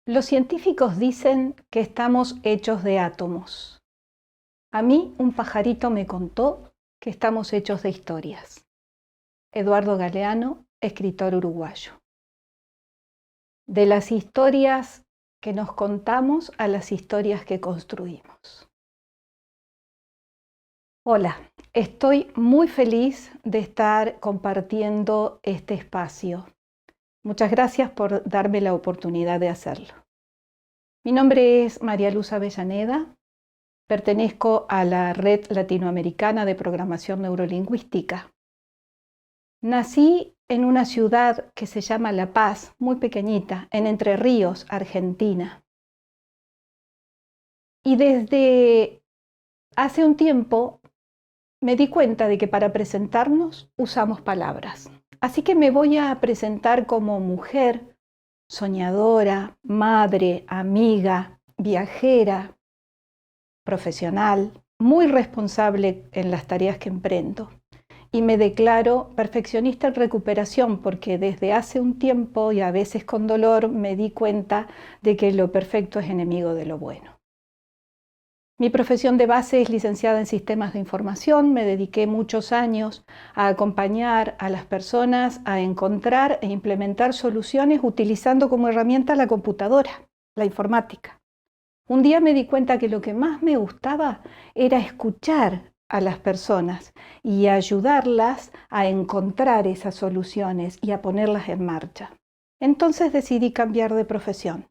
Los científicos dicen que estamos hechos de átomos. A mí un pajarito me contó que estamos hechos de historias. Eduardo Galeano, escritor uruguayo. De las historias que nos contamos a las historias que construimos. Hola, estoy muy feliz de estar compartiendo este espacio. Muchas gracias por darme la oportunidad de hacerlo. Mi nombre es María Luz Avellaneda, pertenezco a la Red Latinoamericana de Programación Neurolingüística. Nací en una ciudad que se llama La Paz, muy pequeñita, en Entre Ríos, Argentina. Y desde hace un tiempo me di cuenta de que para presentarnos usamos palabras. Así que me voy a presentar como mujer, soñadora, madre, amiga, viajera, profesional, muy responsable en las tareas que emprendo. Y me declaro perfeccionista en recuperación porque desde hace un tiempo y a veces con dolor me di cuenta de que lo perfecto es enemigo de lo bueno. Mi profesión de base es licenciada en sistemas de información. Me dediqué muchos años a acompañar a las personas a encontrar e implementar soluciones utilizando como herramienta la computadora, la informática. Un día me di cuenta que lo que más me gustaba era escuchar a las personas y ayudarlas a encontrar esas soluciones y a ponerlas en marcha. Entonces decidí cambiar de profesión.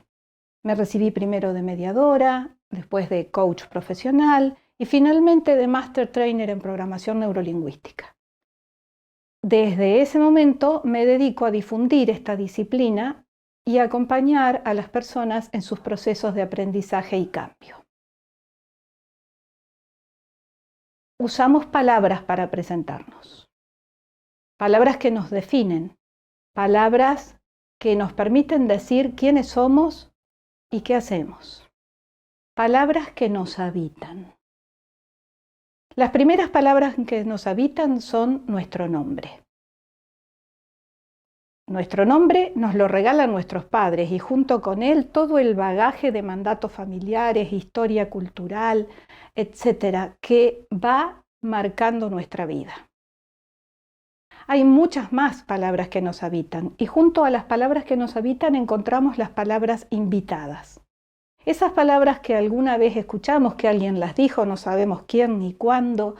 Me recibí primero de mediadora, después de coach profesional y finalmente de Master Trainer en programación neurolingüística. Desde ese momento me dedico a difundir esta disciplina y a acompañar a las personas en sus procesos de aprendizaje y cambio. Usamos palabras para presentarnos, palabras que nos definen, palabras que nos permiten decir quiénes somos y qué hacemos. Palabras que nos habitan. Las primeras palabras que nos habitan son nuestro nombre. Nuestro nombre nos lo regalan nuestros padres y junto con él todo el bagaje de mandatos familiares, historia cultural, etcétera, que va marcando nuestra vida. Hay muchas más palabras que nos habitan y junto a las palabras que nos habitan encontramos las palabras invitadas. Esas palabras que alguna vez escuchamos que alguien las dijo, no sabemos quién ni cuándo,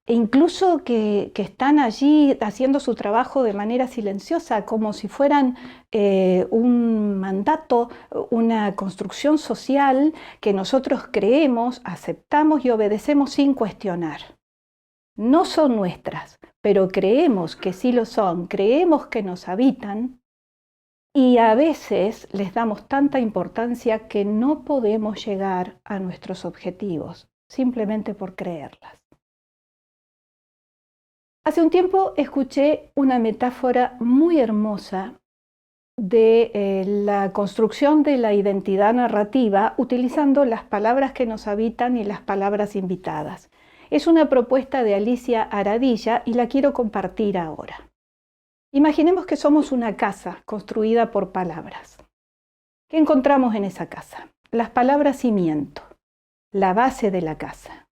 e incluso que están allí haciendo su trabajo de manera silenciosa, como si fueran un mandato, una construcción social que nosotros creemos, aceptamos y obedecemos sin cuestionar. No son nuestras, pero creemos que sí lo son, creemos que nos habitan. Y a veces les damos tanta importancia que no podemos llegar a nuestros objetivos, simplemente por creerlas. Hace un tiempo escuché una metáfora muy hermosa de la construcción de la identidad narrativa utilizando las palabras que nos habitan y las palabras invitadas. Es una propuesta de Alicia Aradilla y la quiero compartir ahora. Imaginemos que somos una casa construida por palabras. ¿Qué encontramos en esa casa? Las palabras cimiento, la base de la casa.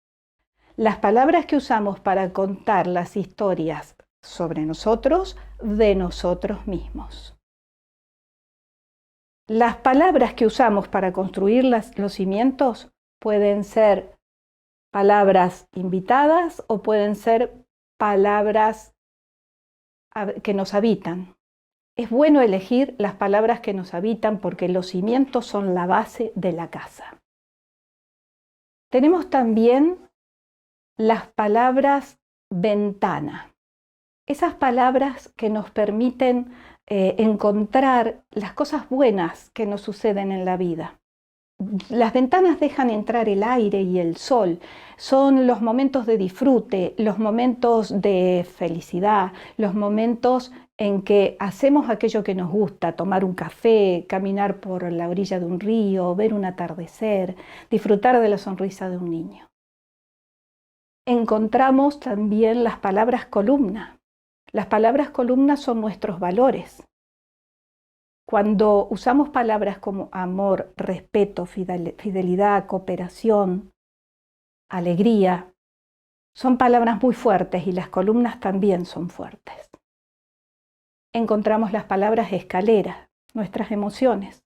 Las palabras que usamos para contar las historias sobre nosotros, de nosotros mismos. Las palabras que usamos para construir los cimientos pueden ser palabras invitadas o pueden ser palabras que nos habitan. Es bueno elegir las palabras que nos habitan porque los cimientos son la base de la casa. Tenemos también las palabras ventana. Esas palabras que nos permiten encontrar las cosas buenas que nos suceden en la vida. Las ventanas dejan entrar el aire y el sol, son los momentos de disfrute, los momentos de felicidad, los momentos en que hacemos aquello que nos gusta, tomar un café, caminar por la orilla de un río, ver un atardecer, disfrutar de la sonrisa de un niño. Encontramos también las palabras columna. Las palabras columna son nuestros valores. Cuando usamos palabras como amor, respeto, fidelidad, cooperación, alegría, son palabras muy fuertes y las columnas también son fuertes. Encontramos las palabras escaleras, nuestras emociones,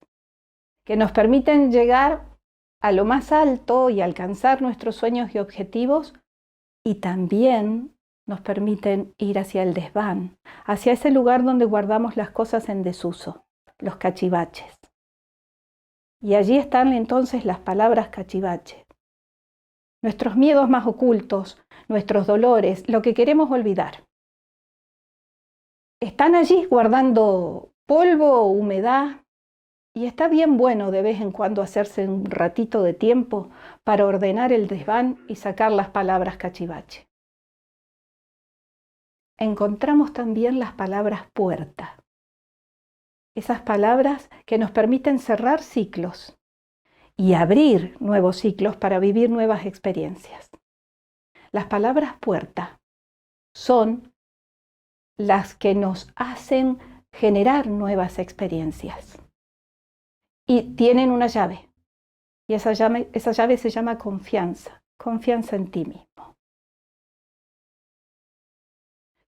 que nos permiten llegar a lo más alto y alcanzar nuestros sueños y objetivos, y también nos permiten ir hacia el desván, hacia ese lugar donde guardamos las cosas en desuso, los cachivaches. Y allí están entonces las palabras cachivache. Nuestros miedos más ocultos, nuestros dolores, lo que queremos olvidar. Están allí guardando polvo, humedad, y está bien bueno de vez en cuando hacerse un ratito de tiempo para ordenar el desván y sacar las palabras cachivache. Encontramos también las palabras puerta. Esas palabras que nos permiten cerrar ciclos y abrir nuevos ciclos para vivir nuevas experiencias. Las palabras puerta son las que nos hacen generar nuevas experiencias. Y tienen una llave. Y esa llave se llama confianza. Confianza en ti mismo.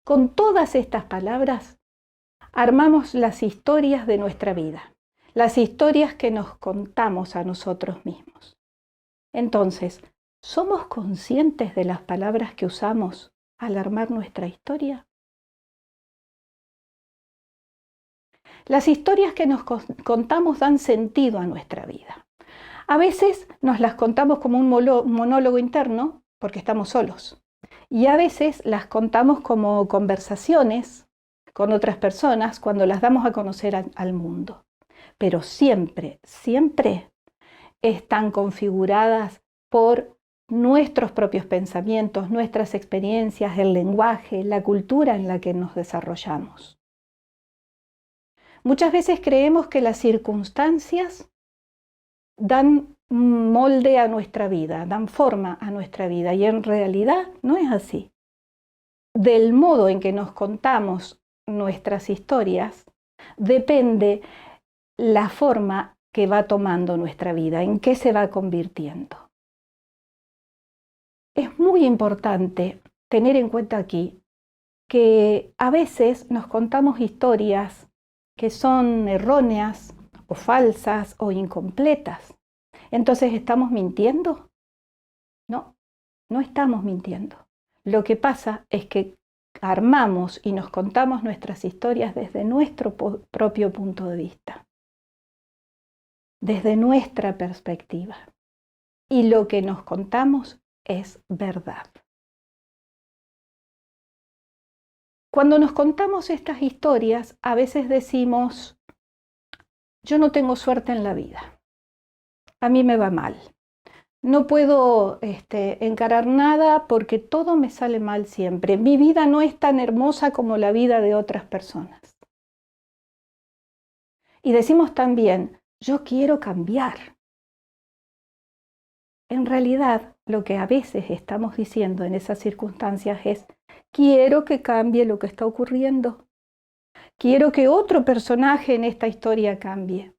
Con todas estas palabras armamos las historias de nuestra vida. Las historias que nos contamos a nosotros mismos. Entonces, ¿somos conscientes de las palabras que usamos al armar nuestra historia? Las historias que nos contamos dan sentido a nuestra vida. A veces nos las contamos como un monólogo interno porque estamos solos. Y a veces las contamos como conversaciones con otras personas cuando las damos a conocer al mundo. Pero siempre, siempre están configuradas por nuestros propios pensamientos, nuestras experiencias, el lenguaje, la cultura en la que nos desarrollamos. Muchas veces creemos que las circunstancias dan molde a nuestra vida, dan forma a nuestra vida, y en realidad no es así. Del modo en que nos contamos nuestras historias depende la forma que va tomando nuestra vida, en qué se va convirtiendo. Es muy importante tener en cuenta aquí que a veces nos contamos historias que son erróneas o falsas o incompletas. Entonces, ¿estamos mintiendo? No, no estamos mintiendo. Lo que pasa es que armamos y nos contamos nuestras historias desde nuestro propio punto de vista, desde nuestra perspectiva. Y lo que nos contamos es verdad. Cuando nos contamos estas historias, a veces decimos, yo no tengo suerte en la vida, a mí me va mal, no puedo encarar nada porque todo me sale mal siempre, mi vida no es tan hermosa como la vida de otras personas. Y decimos también, yo quiero cambiar. En realidad, lo que a veces estamos diciendo en esas circunstancias es, quiero que cambie lo que está ocurriendo. Quiero que otro personaje en esta historia cambie.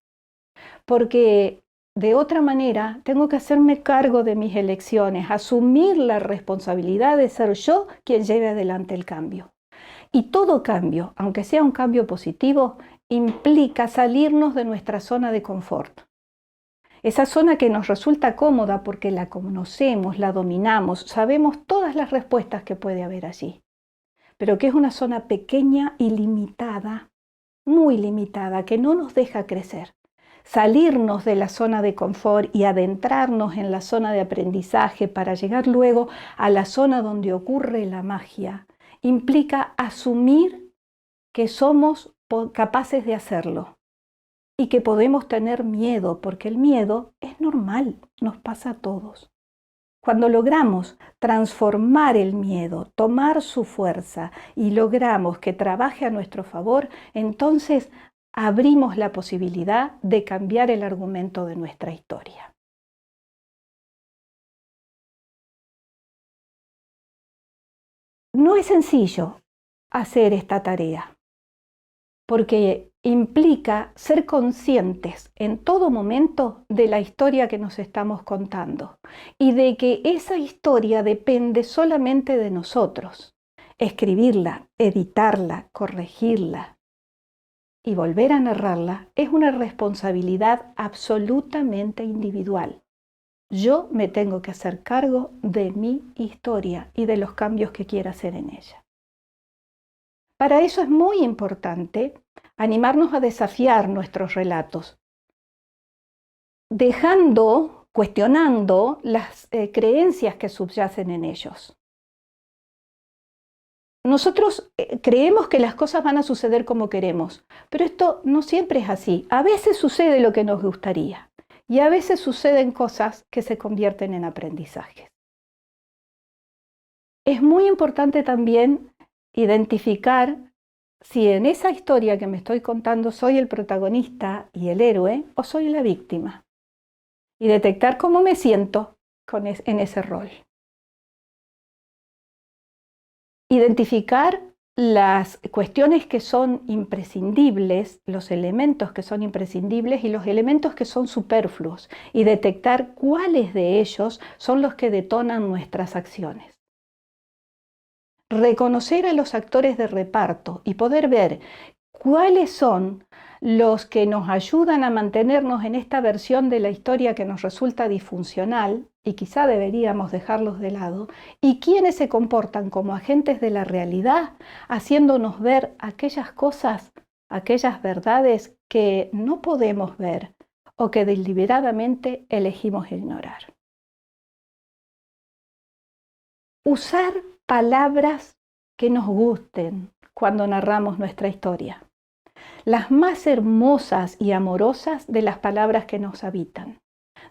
Porque de otra manera tengo que hacerme cargo de mis elecciones, asumir la responsabilidad de ser yo quien lleve adelante el cambio. Y todo cambio, aunque sea un cambio positivo, implica salirnos de nuestra zona de confort. Esa zona que nos resulta cómoda porque la conocemos, la dominamos, sabemos todas las respuestas que puede haber allí, pero que es una zona pequeña y limitada, muy limitada, que no nos deja crecer. Salirnos de la zona de confort y adentrarnos en la zona de aprendizaje para llegar luego a la zona donde ocurre la magia, implica asumir que somos capaces de hacerlo. Y que podemos tener miedo, porque el miedo es normal, nos pasa a todos. Cuando logramos transformar el miedo, tomar su fuerza y logramos que trabaje a nuestro favor, entonces abrimos la posibilidad de cambiar el argumento de nuestra historia. No es sencillo hacer esta tarea, porque implica ser conscientes en todo momento de la historia que nos estamos contando y de que esa historia depende solamente de nosotros. Escribirla, editarla, corregirla y volver a narrarla es una responsabilidad absolutamente individual. Yo me tengo que hacer cargo de mi historia y de los cambios que quiera hacer en ella. Para eso es muy importante animarnos a desafiar nuestros relatos, cuestionando las creencias que subyacen en ellos. Nosotros creemos que las cosas van a suceder como queremos, pero esto no siempre es así. A veces sucede lo que nos gustaría y a veces suceden cosas que se convierten en aprendizajes. Es muy importante también identificar si en esa historia que me estoy contando soy el protagonista y el héroe o soy la víctima. Y detectar cómo me siento en ese rol. Identificar las cuestiones que son imprescindibles, los elementos que son imprescindibles y los elementos que son superfluos. Y detectar cuáles de ellos son los que detonan nuestras acciones. Reconocer a los actores de reparto y poder ver cuáles son los que nos ayudan a mantenernos en esta versión de la historia que nos resulta disfuncional y quizá deberíamos dejarlos de lado, y quiénes se comportan como agentes de la realidad, haciéndonos ver aquellas cosas, aquellas verdades que no podemos ver o que deliberadamente elegimos ignorar. Usar palabras que nos gusten cuando narramos nuestra historia. Las más hermosas y amorosas de las palabras que nos habitan.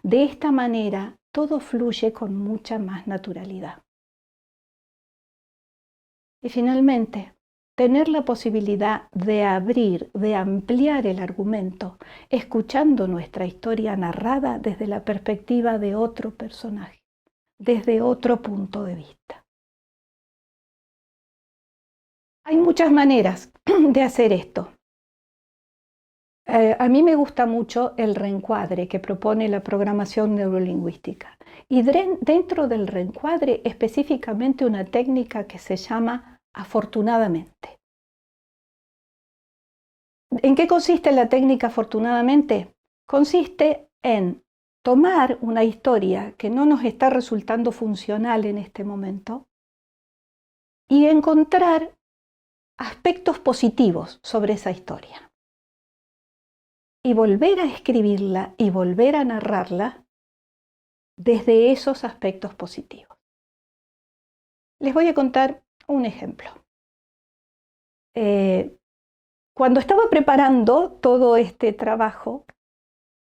De esta manera, todo fluye con mucha más naturalidad. Y finalmente, tener la posibilidad de abrir, de ampliar el argumento, escuchando nuestra historia narrada desde la perspectiva de otro personaje, desde otro punto de vista. Hay muchas maneras de hacer esto. A mí me gusta mucho el reencuadre que propone la programación neurolingüística. Y dentro del reencuadre específicamente una técnica que se llama afortunadamente. ¿En qué consiste la técnica afortunadamente? Consiste en tomar una historia que no nos está resultando funcional en este momento y encontrar aspectos positivos sobre esa historia. Y volver a escribirla y volver a narrarla desde esos aspectos positivos. Les voy a contar un ejemplo. Cuando estaba preparando todo este trabajo,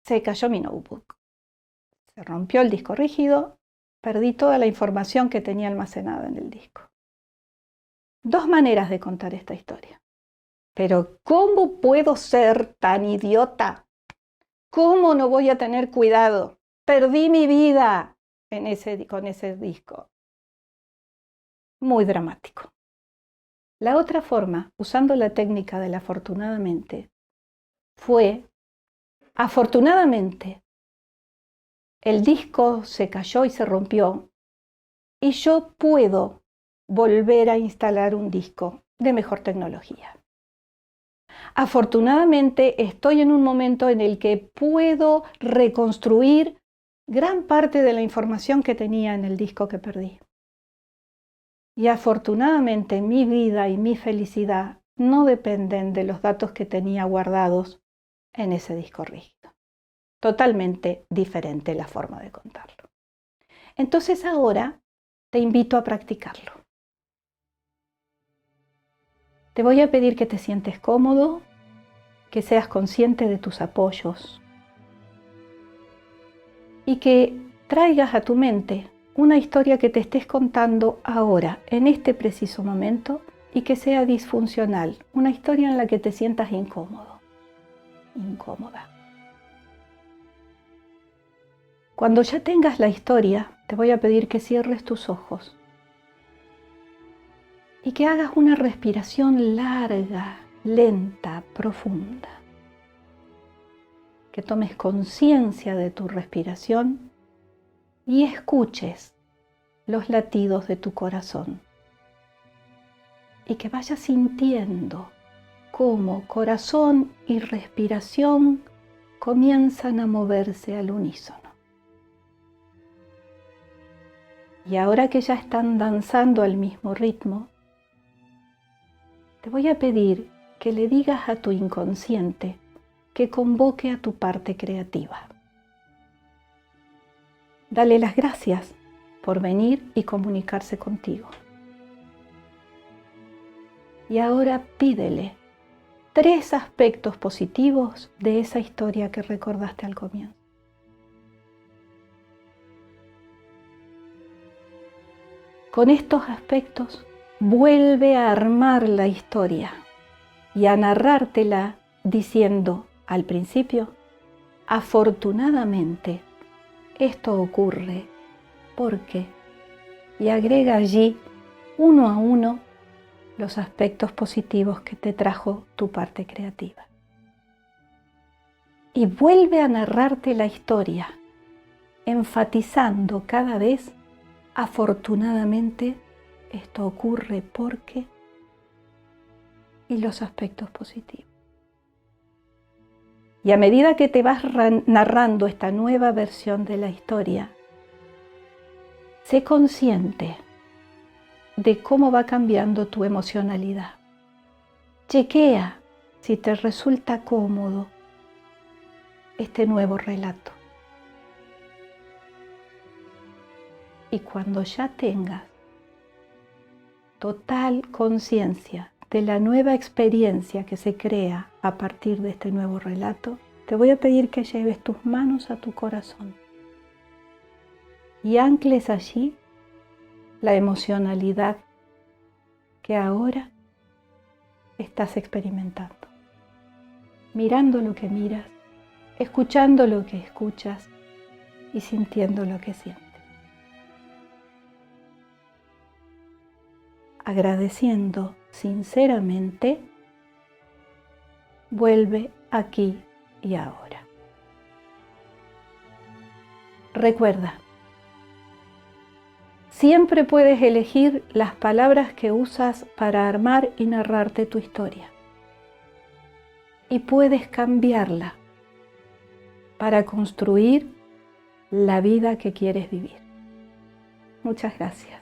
se cayó mi notebook. Se rompió el disco rígido, perdí toda la información que tenía almacenada en el disco. Dos maneras de contar esta historia. Pero ¿cómo puedo ser tan idiota? ¿Cómo no voy a tener cuidado? Perdí mi vida con ese disco. Muy dramático. La otra forma, usando la técnica del afortunadamente, fue, afortunadamente, el disco se cayó y se rompió, y yo puedo volver a instalar un disco de mejor tecnología. Afortunadamente estoy en un momento en el que puedo reconstruir gran parte de la información que tenía en el disco que perdí. Y afortunadamente mi vida y mi felicidad no dependen de los datos que tenía guardados en ese disco rígido. Totalmente diferente la forma de contarlo. Entonces ahora te invito a practicarlo. Te voy a pedir que te sientes cómodo, que seas consciente de tus apoyos y que traigas a tu mente una historia que te estés contando ahora, en este preciso momento, y que sea disfuncional, una historia en la que te sientas incómodo, incómoda. Cuando ya tengas la historia, te voy a pedir que cierres tus ojos y que hagas una respiración larga lenta, profunda. Que tomes conciencia de tu respiración y escuches los latidos de tu corazón. Y que vayas sintiendo cómo corazón y respiración comienzan a moverse al unísono. Y ahora que ya están danzando al mismo ritmo, te voy a pedir que le digas a tu inconsciente que convoque a tu parte creativa. Dale las gracias por venir y comunicarse contigo. Y ahora pídele 3 aspectos positivos de esa historia que recordaste al comienzo. Con estos aspectos, vuelve a armar la historia y a narrártela diciendo al principio, afortunadamente, esto ocurre porque, y agrega allí uno a uno los aspectos positivos que te trajo tu parte creativa. Y vuelve a narrarte la historia, enfatizando cada vez, afortunadamente, esto ocurre porque, y los aspectos positivos. Y a medida que te vas narrando esta nueva versión de la historia, sé consciente de cómo va cambiando tu emocionalidad. Chequea si te resulta cómodo este nuevo relato. Y cuando ya tengas total conciencia de la nueva experiencia que se crea a partir de este nuevo relato, te voy a pedir que lleves tus manos a tu corazón y ancles allí la emocionalidad que ahora estás experimentando, mirando lo que miras, escuchando lo que escuchas y sintiendo lo que sientes. Agradeciendo sinceramente, vuelve aquí y ahora. Recuerda, siempre puedes elegir las palabras que usas para armar y narrarte tu historia. Y puedes cambiarla para construir la vida que quieres vivir. Muchas gracias.